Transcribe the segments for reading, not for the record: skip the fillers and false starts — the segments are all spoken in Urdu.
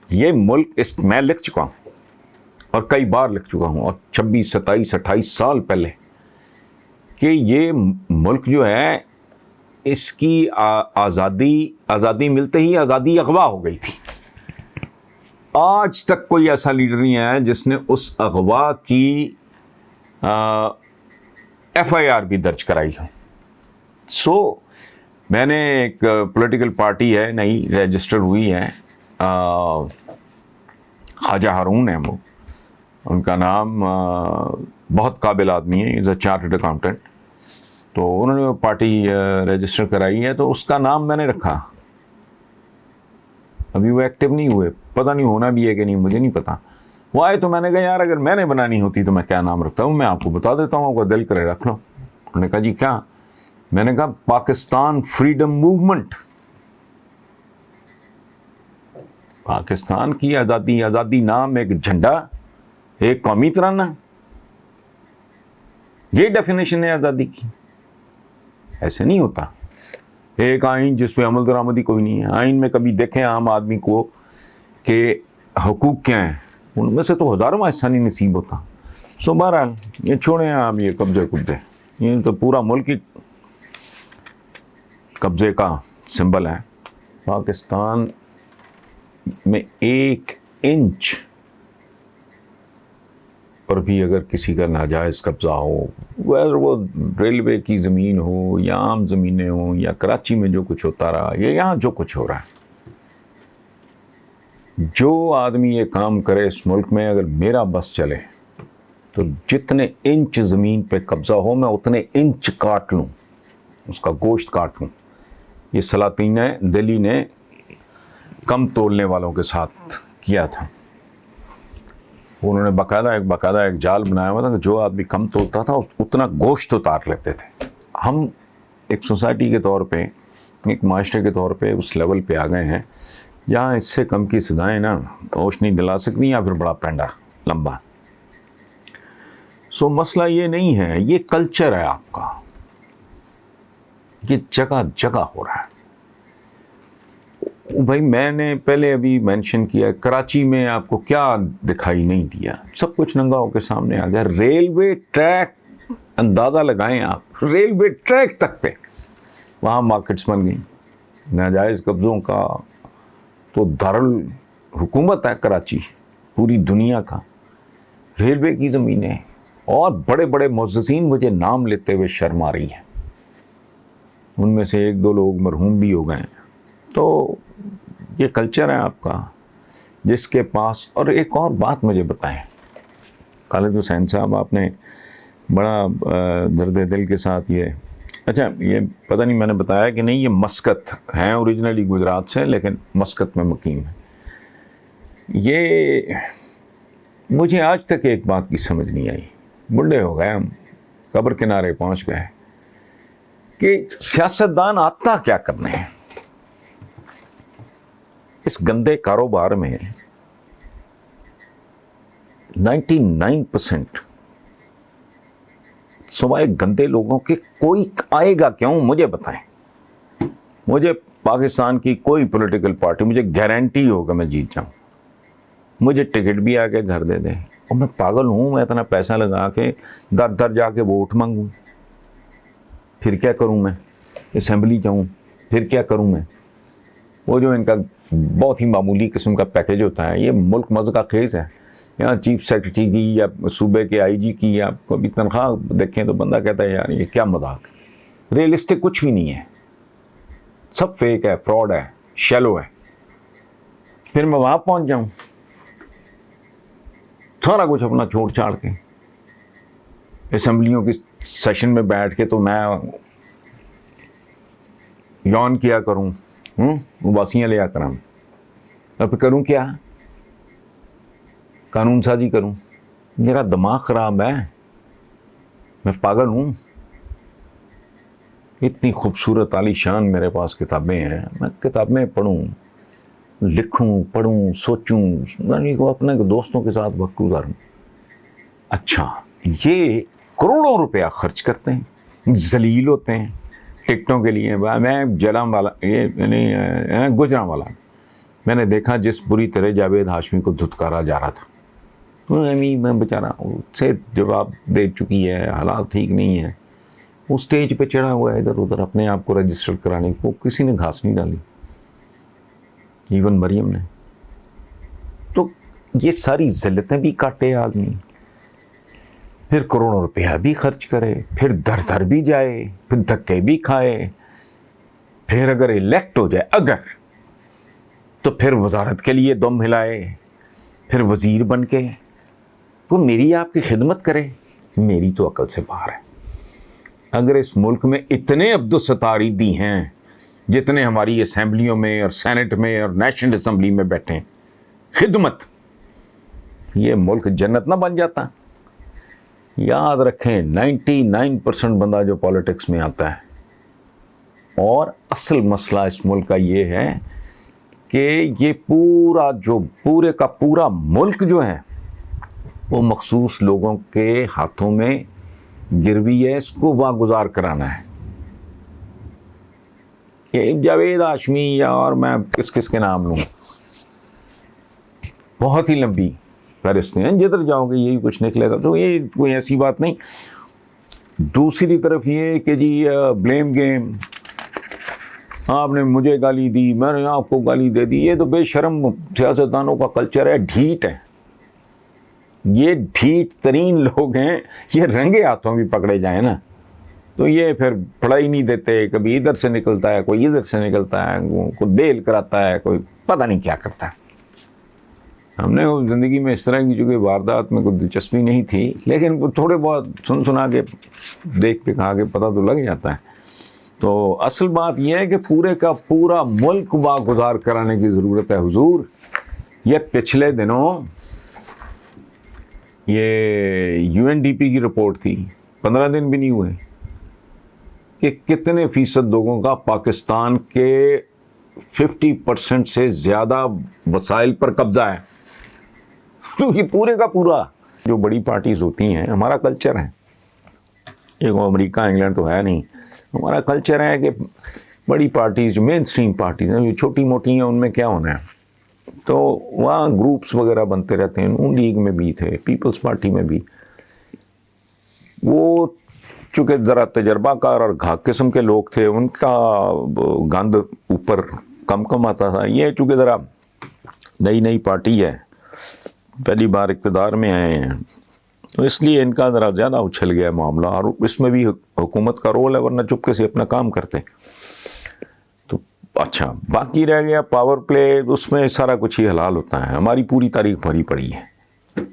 یہ ملک میں لکھ چکا ہوں اور کئی بار لکھ چکا ہوں، اور 26 27 28 سال پہلے، کہ یہ ملک جو ہے اس کی آزادی ملتے ہی آزادی اغوا ہو گئی تھی. آج تک کوئی ایسا لیڈر نہیں آیا جس نے اس اغوا کی FIR بھی درج کرائی ہو. سو میں نے ایک پولیٹیکل پارٹی ہے نئی رجسٹر ہوئی ہے، خواجہ ہارون ہے، وہ ان کا نام، بہت قابل آدمی ہے، از اے چارٹرڈ اکاؤنٹنٹ. تو انہوں نے وہ پارٹی رجسٹر کرائی ہے، تو اس کا نام میں نے رکھا. ابھی وہ ایکٹیو نہیں ہوئے، پتہ نہیں ہونا بھی ہے کہ نہیں، مجھے نہیں پتا. وہ آئے تو میں نے کہا یار اگر میں نے بنانی ہوتی تو میں کیا نام رکھتا ہوں، میں آپ کو بتا دیتا ہوں، آپ کو دل کرے رکھ لو. انہوں نے کہا جی کیا؟ میں نے کہا پاکستان فریڈم موومنٹ. پاکستان کی آزادی، آزادی نام، ایک جھنڈا، ایک قومی ترانہ، یہ ڈیفینیشن ہے آزادی کی. ایسے نہیں ہوتا. ایک آئین جس پہ عمل درآمدی کوئی نہیں ہے. آئین میں کبھی دیکھیں عام آدمی کو کہ حقوق کیا ہیں، ان میں سے تو ہزاروں حصہ نہیں نصیب ہوتا. سو بہرحال یہ چھوڑیں آپ، یہ قبضے قبضے، یہ تو پورا ملک ہی قبضے کا سمبل ہے. پاکستان میں 1 انچ پر بھی اگر کسی کا ناجائز قبضہ ہو، وہ ریلوے کی زمین ہو یا عام زمینیں ہوں یا کراچی میں جو کچھ ہوتا رہا یا یہاں جو کچھ ہو رہا ہے، جو آدمی یہ کام کرے اس ملک میں، اگر میرا بس چلے تو جتنے انچ زمین پہ قبضہ ہو میں اتنے انچ کاٹ لوں، اس کا گوشت کاٹ لوں. یہ سلاطین دہلی نے کم تولنے والوں کے ساتھ کیا تھا. انہوں نے باقاعدہ ایک جال بنایا ہوا تھا کہ جو آدمی کم تولتا تھا اتنا گوشت اتار لیتے تھے. ہم ایک سوسائٹی کے طور پہ، ایک معاشرے کے طور پہ اس لیول پہ آ گئے ہیں جہاں اس سے کم کی سزائیں نا ہوش نہیں دلا سکتی یا پھر بڑا پینڈا لمبا. سو مسئلہ یہ نہیں ہے، یہ کلچر ہے آپ کا، یہ جگہ جگہ ہو رہا ہے. بھائی میں نے پہلے ابھی مینشن کیا، کراچی میں آپ کو کیا دکھائی نہیں دیا؟ سب کچھ ننگا ہو کے سامنے آ گیا. ریلوے ٹریک، اندازہ لگائیں آپ، ریلوے ٹریک تک پہ وہاں مارکیٹس بن گئی. ناجائز قبضوں کا تو دارالحکومت ہے کراچی پوری دنیا کا. ریلوے کی زمینیں اور بڑے بڑے معززین مجھے نام لیتے ہوئے شرم آ رہی ہیں، ان میں سے 1-2 لوگ مرحوم بھی ہو گئے ہیں. تو یہ کلچر ہے آپ کا جس کے پاس. اور ایک اور بات مجھے بتائیں خالد حسین صاحب، آپ نے بڑا درد دل کے ساتھ یہ پتہ نہیں میں نے بتایا کہ نہیں، یہ مسقط ہیں، اوریجنلی گجرات سے لیکن مسقط میں مقیم ہے. یہ مجھے آج تک ایک بات کی سمجھ نہیں آئی، بڈھے ہو گئے ہم، قبر کنارے پہنچ گئے، کہ سیاستدان آتا کیا کرنے ہیں اس گندے کاروبار میں. 99% سوائے گندے لوگوں کے کوئی آئے گا کیوں؟ مجھے بتائیں. مجھے پاکستان کی کوئی پولیٹیکل پارٹی، مجھے گارنٹی ہوگا میں جیت جاؤں، مجھے ٹکٹ بھی آگے گھر دے دیں، اور میں پاگل ہوں میں اتنا پیسہ لگا کے در در جا کے ووٹ مانگوں؟ پھر کیا کروں میں؟ اسمبلی جاؤں پھر کیا کروں میں؟ وہ جو ان کا بہت ہی معمولی قسم کا پیکیج ہوتا ہے. یہ ملک مذہق خیز ہے. یہاں چیف سیکرٹری کی یا صوبے کے IG کی یا کبھی تنخواہ دیکھیں تو بندہ کہتا ہے یار یہ کیا مذاق. ریئلسٹک کچھ بھی نہیں ہے، سب فیک ہے، فراڈ ہے، شیلو ہے. پھر میں وہاں پہنچ جاؤں سارا کچھ اپنا چھوڑ چھاڑ کے اسمبلیوں کی سیشن میں بیٹھ کے، تو میں یون کیا کروں، اباسیاں لیا کروں، اور پھر کروں کیا؟ قانون سازی کروں. میرا دماغ خراب ہے، میں پاگل ہوں. اتنی خوبصورت عالی شان میرے پاس کتابیں ہیں، میں کتابیں پڑھوں، لکھوں، پڑھوں، سوچوں، یعنی کو اپنے دوستوں کے ساتھ وقت گزاروں. اچھا یہ کروڑوں روپیہ خرچ کرتے ہیں، ذلیل ہوتے ہیں ٹکٹوں کے لیے. میں جلام والا، یہ یعنی گجراں والا، میں نے دیکھا جس بری طرح جاوید ہاشمی کو دھتکارا جا رہا تھا، میں بیچارہ سے جواب دے چکی ہے، حالات ٹھیک نہیں ہے، وہ اسٹیج پہ چڑھا ہوا ہے ادھر ادھر اپنے آپ کو رجسٹر کرانے کو، کسی نے گھاس نہیں ڈالی، ایون مریم نے. تو یہ ساری ذلتیں بھی کاٹے آدمی، پھر کروڑوں روپیہ بھی خرچ کرے، پھر در در بھی جائے، پھر دھکے بھی کھائے، پھر اگر الیکٹ ہو جائے اگر، تو پھر وزارت کے لیے دم ہلائے، پھر وزیر بن کے وہ میری آپ کی خدمت کرے. میری تو عقل سے باہر ہے. اگر اس ملک میں اتنے عبدالستاری دی ہیں جتنے ہماری اسمبلیوں میں اور سینٹ میں اور نیشنل اسمبلی میں بیٹھے ہیں، خدمت، یہ ملک جنت نہ بن جاتا. یاد رکھیں 99% بندہ جو پالیٹکس میں آتا ہے، اور اصل مسئلہ اس ملک کا یہ ہے کہ یہ پورے کا پورا ملک جو ہے وہ مخصوص لوگوں کے ہاتھوں میں گروی ہے، اس کو واگزار کرانا ہے. یہ جاوید ہاشمی یا اور میں کس کے نام لوں، بہت ہی لمبی فہرست ہیں، جدھر جاؤ گے یہی کچھ نکلے گا. تو یہ کوئی ایسی بات نہیں. دوسری طرف یہ کہ جی بلیم گیم، آپ نے مجھے گالی دی، میں نے آپ کو گالی دے دی، یہ تو بے شرم سیاستدانوں کا کلچر ہے، ڈھیٹ ہے. یہ ڈھیٹ ترین لوگ ہیں، یہ رنگے ہاتھوں بھی پکڑے جائیں نا تو یہ پھر پڑھائی نہیں دیتے، کبھی ادھر سے نکلتا ہے، کوئی ادھر سے نکلتا ہے، کوئی بیل کراتا ہے، کوئی پتہ نہیں کیا کرتا ہے. ہم نے زندگی میں اس طرح کی چونکہ واردات میں کوئی دلچسپی نہیں تھی، لیکن تھوڑے بہت سنا کے دیکھ دکھا کے پتہ تو لگ جاتا ہے. تو اصل بات یہ ہے کہ پورے کا پورا ملک واگزار کرانے کی ضرورت ہے حضور. یہ پچھلے دنوں یہ UNDP کی رپورٹ تھی، 15 دن بھی نہیں ہوئے کہ کتنے فیصد لوگوں کا پاکستان کے 50% سے زیادہ وسائل پر قبضہ ہے. تو یہ پورے کا پورا جو بڑی پارٹیز ہوتی ہیں، ہمارا کلچر ہے، ایک امریکہ انگلینڈ تو ہے نہیں، ہمارا کلچر ہے کہ بڑی پارٹیز جو مین اسٹریم پارٹیز ہیں، جو چھوٹی موٹی ہیں، ان میں کیا ہونا ہے. تو وہاں گروپس وغیرہ بنتے رہتے ہیں، نون لیگ میں بھی تھے، پیپلز پارٹی میں بھی. وہ چونکہ ذرا تجربہ کار اور گھاک قسم کے لوگ تھے، ان کا گند اوپر کم آتا تھا. یہ چونکہ ذرا نئی پارٹی ہے، پہلی بار اقتدار میں آئے ہیں، تو اس لیے ان کا ذرا زیادہ اچھل گیا معاملہ. اور اس میں بھی حکومت کا رول ہے، ورنہ چپکے سے اپنا کام کرتے. تو اچھا باقی رہ گیا پاور پلے، اس میں سارا کچھ ہی حلال ہوتا ہے. ہماری پوری تاریخ بھری پڑی ہے،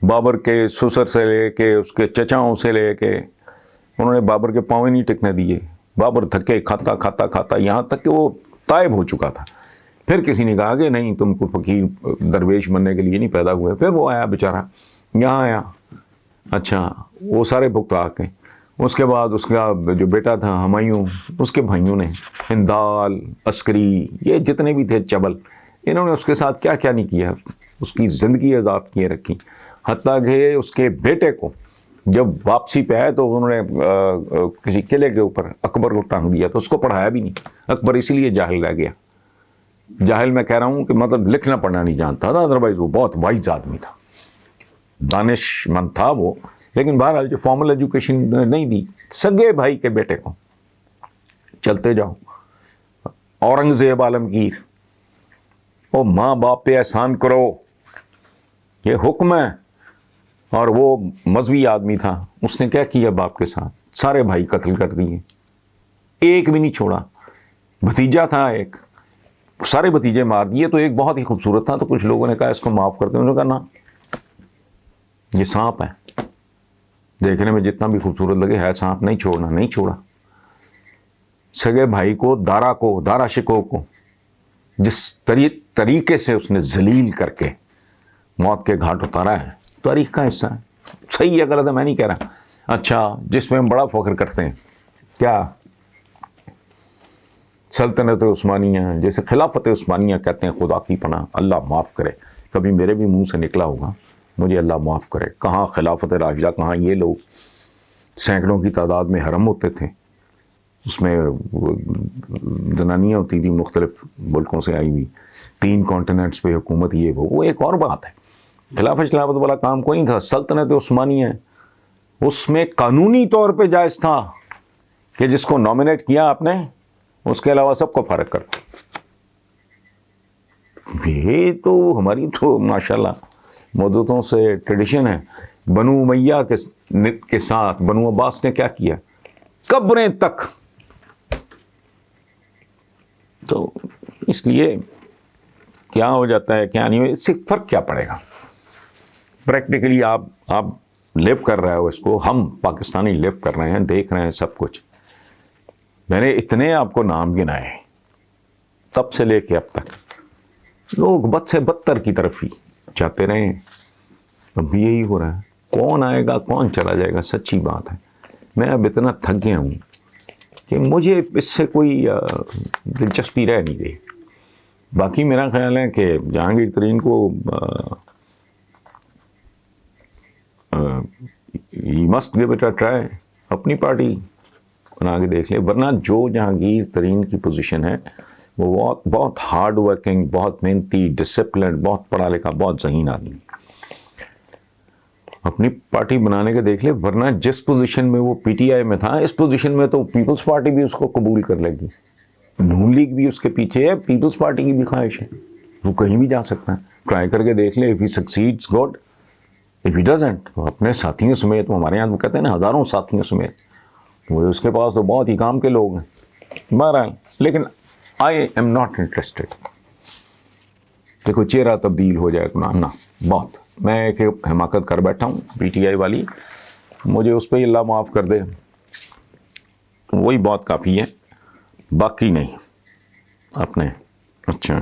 بابر کے سسر سے لے کے اس کے چچاؤں سے لے کے، انہوں نے بابر کے پاؤں ہی نہیں ٹکنے دیے. بابر دھکے کھاتا یہاں تک کہ وہ طائب ہو چکا تھا. پھر کسی نے کہا کہ نہیں، تم کو فقیر درویش بننے کے لیے نہیں پیدا ہوئے. پھر وہ آیا بیچارہ، یہاں آیا، اچھا وہ سارے بھگتا کے. اس کے بعد اس کا جو بیٹا تھا ہمایوں، اس کے بھائیوں نے، ہندال، عسکری، یہ جتنے بھی تھے چبل، انہوں نے اس کے ساتھ کیا نہیں کیا، اس کی زندگی عذاب کیے رکھی. حتیٰ کہ اس کے بیٹے کو جب واپسی پہ آئے تو انہوں نے کسی قلعے کے اوپر اکبر کو ٹانگ دیا، تو اس کو پڑھایا بھی نہیں. اکبر اسی لیے جاہل رہ گیا. جاہل میں کہہ رہا ہوں کہ مطلب لکھنا پڑھنا نہیں جانتا تھا، ادروائز وہ بہت وائز آدمی تھا، دانش مند تھا وہ. لیکن بہرحال جو فارمل ایجوکیشن نہیں دی. سگے بھائی کے بیٹے کو، چلتے جاؤ، اورنگزیب عالمگیر، او ماں باپ پہ احسان کرو، یہ حکم ہے. اور وہ مذہبی آدمی تھا، اس نے کیا کیا باپ کے ساتھ؟ سارے بھائی قتل کر دیے، ایک بھی نہیں چھوڑا. بھتیجا تھا ایک، سارے بھتیجے مار دیے. تو ایک بہت ہی خوبصورت تھا، تو کچھ لوگوں نے کہا اس کو معاف کر دیں. انہوں نے کہا نا، یہ سانپ ہے، دیکھنے میں جتنا بھی خوبصورت لگے ہے سانپ، نہیں چھوڑا. سگے بھائی کو، دارا شکو کو جس طریقے سے اس نے ذلیل کر کے موت کے گھاٹ اتارا ہے، تاریخ کا حصہ ہے. صحیح ہے غلط ہے میں نہیں کہہ رہا. اچھا جس میں ہم بڑا فخر کرتے ہیں، کیا سلطنت عثمانیہ، جیسے خلافت عثمانیہ کہتے ہیں، خدا کی پناہ اللہ معاف کرے، کبھی میرے بھی منہ سے نکلا ہوگا، مجھے اللہ معاف کرے. کہاں خلافت راشدہ، کہاں یہ لوگ، سینکڑوں کی تعداد میں حرم ہوتے تھے. اس میں زنانیاں ہوتی تھیں مختلف ملکوں سے آئی ہوئی، 3 کانٹیننٹس پہ حکومت، یہ وہ ایک اور بات ہے. خلافت والا کام کوئی نہیں تھا. سلطنت عثمانیہ اس میں قانونی طور پہ جائز تھا کہ جس کو نامنیٹ کیا آپ نے اس کے علاوہ سب کو فارغ کر دو. یہ تو ہماری تو ماشاءاللہ مدتوں سے ٹریڈیشن ہے. بنو امیہ کے ساتھ بنو عباس نے کیا کیا؟ قبریں تک. تو اس لیے کیا ہو جاتا ہے کیا نہیں ہو، اس سے فرق کیا پڑے گا؟ پریکٹیکلی آپ لیو کر رہے ہو اس کو، ہم پاکستانی لیو کر رہے ہیں، دیکھ رہے ہیں سب کچھ. میں نے اتنے آپ کو نام گنائے تب سے لے کے اب تک، لوگ بد سے بدتر کی طرف ہی جاتے رہے ہیں. اب بھی یہی ہو رہا ہے. کون آئے گا کون چلا جائے گا، سچی بات ہے. میں اب اتنا تھک گیا ہوں کہ مجھے اس سے کوئی دلچسپی رہ نہیں گئی. باقی میرا خیال ہے کہ جہانگیر ترین کو he must give it a try, اپنی پارٹی بنا کے دیکھ لے. ورنہ جو جہانگیر ترین کی پوزیشن ہے وہ بہت ہارڈ ورکنگ، بہت محنتی، ڈسپلن، بہت پڑھا لکھا، بہت ذہین آدمی. اپنی پارٹی بنانے کے دیکھ لے. ورنہ جس پوزیشن میں وہ پی ٹی آئی میں تھا، اس پوزیشن میں تو پیپلز پارٹی بھی اس کو قبول کر لے گی، نون لیگ بھی اس کے پیچھے ہے، پیپلز پارٹی کی بھی خواہش ہے. وہ کہیں بھی جا سکتا ہے. ٹرائی کر کے دیکھ لے. If he succeeds good, if he doesn't اپنے ساتھیوں سمیت، وہ ہمارے یہاں وہ کہتے ہیں نا ہزاروں ساتھیوں سمیت، وہ اس کے پاس تو بہت ہی کام کے لوگ ہیں. بہرحال لیکن آئی ایم ناٹ انٹرسٹڈ. دیکھو چہرہ تبدیل ہو جائے نہ بہت. میں ایک حماقت کر بیٹھا ہوں پی ٹی آئی والی، مجھے اس پہ اللہ معاف کر دے، وہی بہت کافی ہے، باقی نہیں. اپنے اچھا